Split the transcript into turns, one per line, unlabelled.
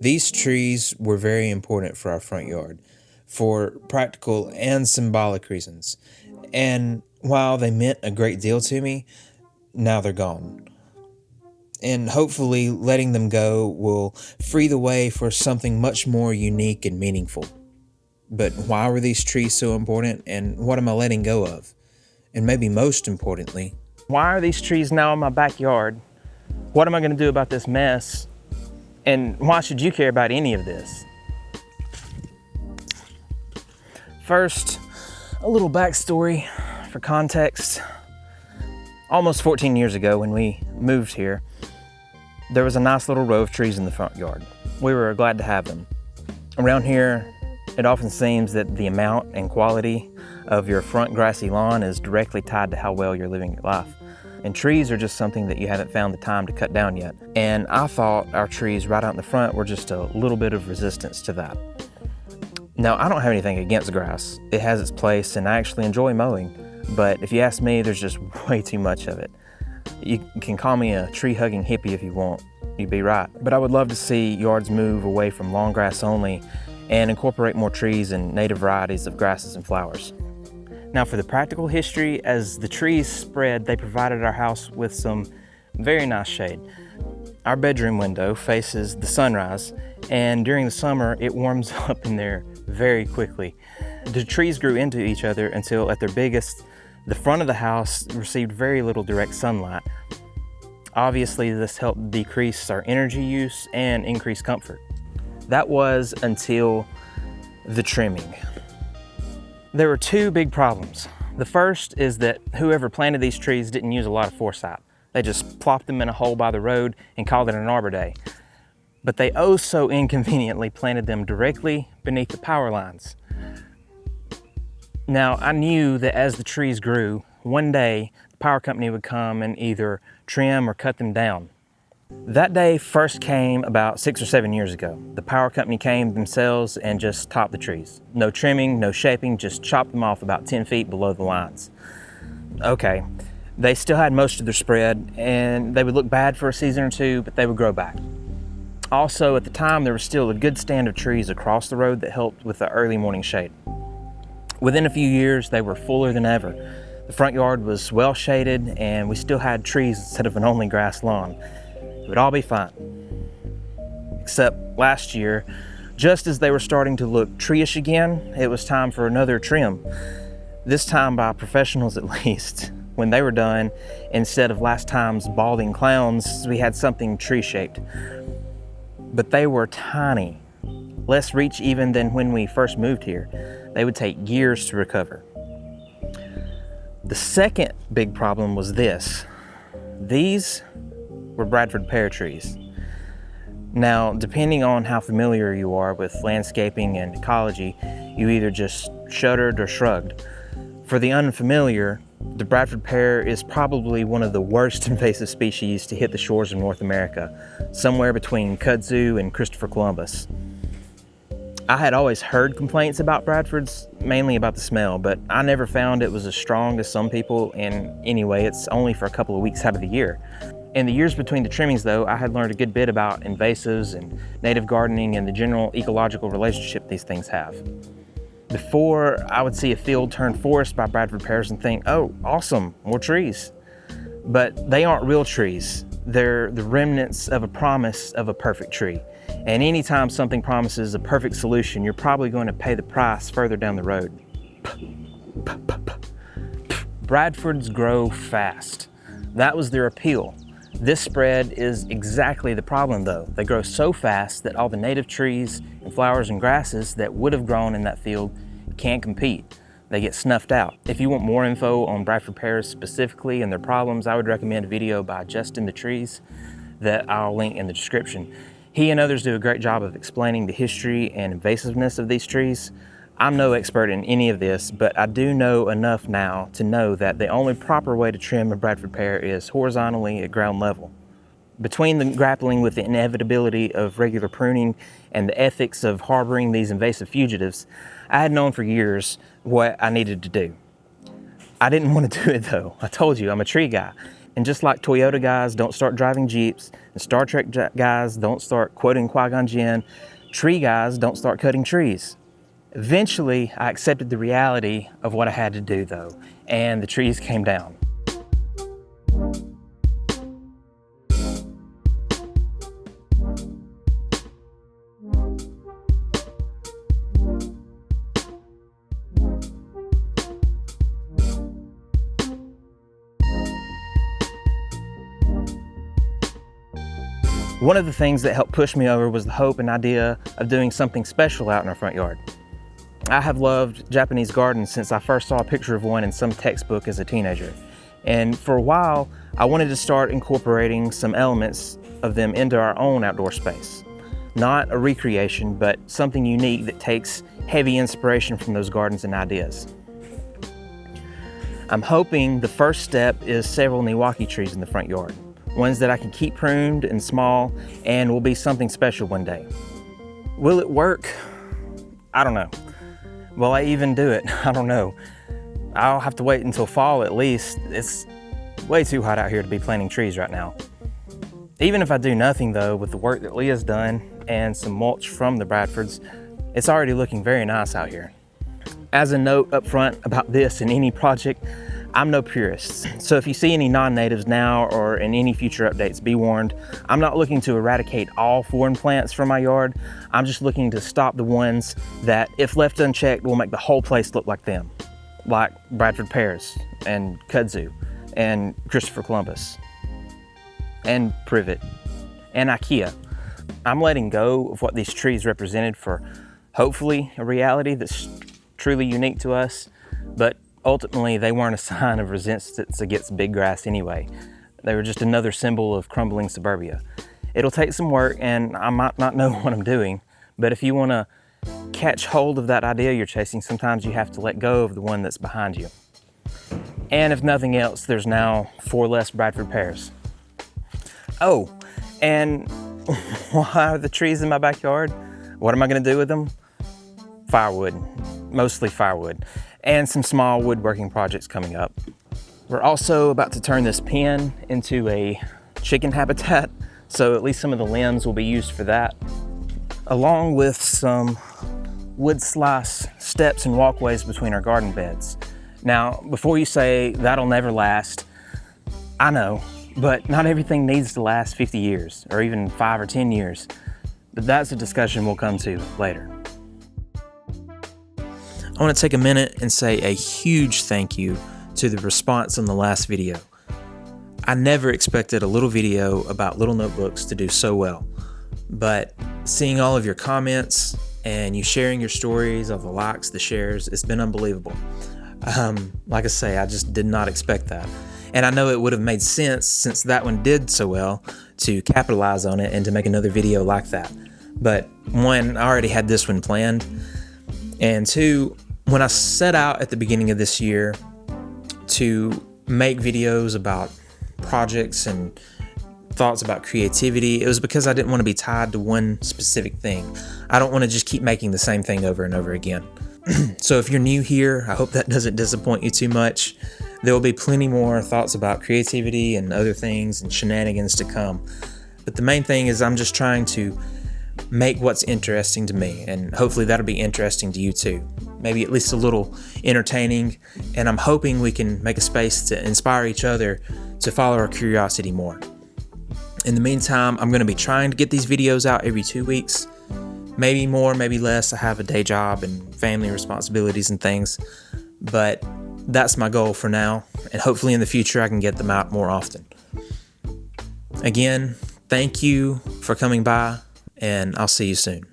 These trees were very important for our front yard, for practical and symbolic reasons. And while they meant a great deal to me, now they're gone. And hopefully, letting them go will free the way for something much more unique and meaningful. But why were these trees so important, and what am I letting go of? And maybe most importantly,
why are these trees now in my backyard? What am I going to do about this mess? And why should you care about any of this? First, a little backstory for context. Almost 14 years ago when we moved here, there was a nice little row of trees in the front yard. We were glad to have them. Around here, it often seems that the amount and quality of your front grassy lawn is directly tied to how well you're living your life. And trees are just something that you haven't found the time to cut down yet. And I thought our trees right out in the front were just a little bit of resistance to that. Now, I don't have anything against grass. It has its place and I actually enjoy mowing. But if you ask me, there's just way too much of it. You can call me a tree-hugging hippie if you want. You'd be right. But I would love to see yards move away from long grass only and incorporate more trees and native varieties of grasses and flowers. Now for the practical history, as the trees spread, they provided our house with some very nice shade. Our bedroom window faces the sunrise, and during the summer, it warms up in there very quickly. The trees grew into each other until at their biggest, the front of the house received very little direct sunlight. Obviously, this helped decrease our energy use and increase comfort. That was until the trimming. There were two big problems. The first is that whoever planted these trees didn't use a lot of foresight. They just plopped them in a hole by the road and called it an Arbor Day. But they oh so inconveniently planted them directly beneath the power lines. Now, I knew that as the trees grew, one day the power company would come and either trim or cut them down. That day first came about 6 or 7 years ago. The power company came themselves and just topped the trees. No trimming, no shaping, just chopped them off about 10 feet below the lines. Okay, they still had most of their spread and they would look bad for a season or two, but they would grow back. Also, at the time, there was still a good stand of trees across the road that helped with the early morning shade. Within a few years, they were fuller than ever. The front yard was well shaded and we still had trees instead of an only grass lawn. It would all be fine. Except last year, just as they were starting to look tree-ish again, it was time for another trim. This time by professionals at least. When they were done, instead of last time's balding clowns, we had something tree-shaped. But they were tiny, less reach even than when we first moved here. They would take years to recover. The second big problem was this. These were Bradford pear trees. Now, depending on how familiar you are with landscaping and ecology, you either just shuddered or shrugged. For the unfamiliar, the Bradford pear is probably one of the worst invasive species to hit the shores of North America, somewhere between kudzu and Christopher Columbus. I had always heard complaints about Bradfords, mainly about the smell, but I never found it was as strong as some people, and anyway, it's only for a couple of weeks out of the year. In the years between the trimmings though, I had learned a good bit about invasives and native gardening and the general ecological relationship these things have. Before, I would see a field turn forest by Bradford pears and think, oh, awesome, more trees. But they aren't real trees. They're the remnants of a promise of a perfect tree. And anytime something promises a perfect solution, you're probably going to pay the price further down the road. Bradfords grow fast. That was their appeal. This spread is exactly the problem though. They grow so fast that all the native trees and flowers and grasses that would have grown in that field can't compete. They get snuffed out. If you want more info on Bradford pears specifically and their problems, I would recommend a video by Justin the Trees that I'll link in the description. He and others do a great job of explaining the history and invasiveness of these trees. I'm no expert in any of this, but I do know enough now to know that the only proper way to trim a Bradford pear is horizontally at ground level. Between the grappling with the inevitability of regular pruning and the ethics of harboring these invasive fugitives, I had known for years what I needed to do. I didn't want to do it though. I told you, I'm a tree guy. And just like Toyota guys don't start driving Jeeps, and Star Trek guys don't start quoting Qui-Gon Jinn, tree guys don't start cutting trees. Eventually, I accepted the reality of what I had to do though, and the trees came down. One of the things that helped push me over was the hope and idea of doing something special out in our front yard. I have loved Japanese gardens since I first saw a picture of one in some textbook as a teenager. And for a while, I wanted to start incorporating some elements of them into our own outdoor space. Not a recreation, but something unique that takes heavy inspiration from those gardens and ideas. I'm hoping the first step is several Niwaki trees in the front yard. Ones that I can keep pruned and small and will be something special one day. Will it work? I don't know. Will I even do it? I don't know. I'll have to wait until fall at least. It's way too hot out here to be planting trees right now. Even if I do nothing though, with the work that Leah's done and some mulch from the Bradfords, it's already looking very nice out here. As a note up front about this and any project, I'm no purist, so if you see any non-natives now or in any future updates, be warned, I'm not looking to eradicate all foreign plants from my yard. I'm just looking to stop the ones that, if left unchecked, will make the whole place look like them, like Bradford Pears and kudzu and Christopher Columbus and privet and IKEA. I'm letting go of what these trees represented for hopefully a reality that's truly unique to us, but ultimately, they weren't a sign of resistance against big grass anyway. They were just another symbol of crumbling suburbia. It'll take some work and I might not know what I'm doing, but if you want to catch hold of that idea you're chasing, sometimes you have to let go of the one that's behind you. And if nothing else, there's now 4 less Bradford Pears. Oh, and why are the trees in my backyard? What am I going to do with them? Firewood, mostly firewood, and some small woodworking projects coming up. We're also about to turn this pen into a chicken habitat, so at least some of the limbs will be used for that, along with some wood slice steps and walkways between our garden beds. Now, before you say that'll never last, I know, but not everything needs to last 50 years or even 5 or 10 years, but that's a discussion we'll come to later.
I want to take a minute and say a huge thank you to the response on the last video. I never expected a little video about little notebooks to do so well, but seeing all of your comments and you sharing your stories, all the likes, the shares, it's been unbelievable. Like I say, I just did not expect that. And I know it would have made sense, since that one did so well, to capitalize on it and to make another video like that. But 1, I already had this one planned, and 2, when I set out at the beginning of this year to make videos about projects and thoughts about creativity, it was because I didn't want to be tied to one specific thing. I don't want to just keep making the same thing over and over again. So if you're new here, I hope that doesn't disappoint you too much. There will be plenty more thoughts about creativity and other things and shenanigans to come. But the main thing is I'm just trying to make what's interesting to me, and hopefully that'll be interesting to you too. Maybe at least a little entertaining, and I'm hoping we can make a space to inspire each other to follow our curiosity more. In the meantime, I'm going to be trying to get these videos out every 2 weeks, maybe more, maybe less. I have a day job and family responsibilities and things, but that's my goal for now, and hopefully in the future I can get them out more often. Again, thank you for coming by, and I'll see you soon.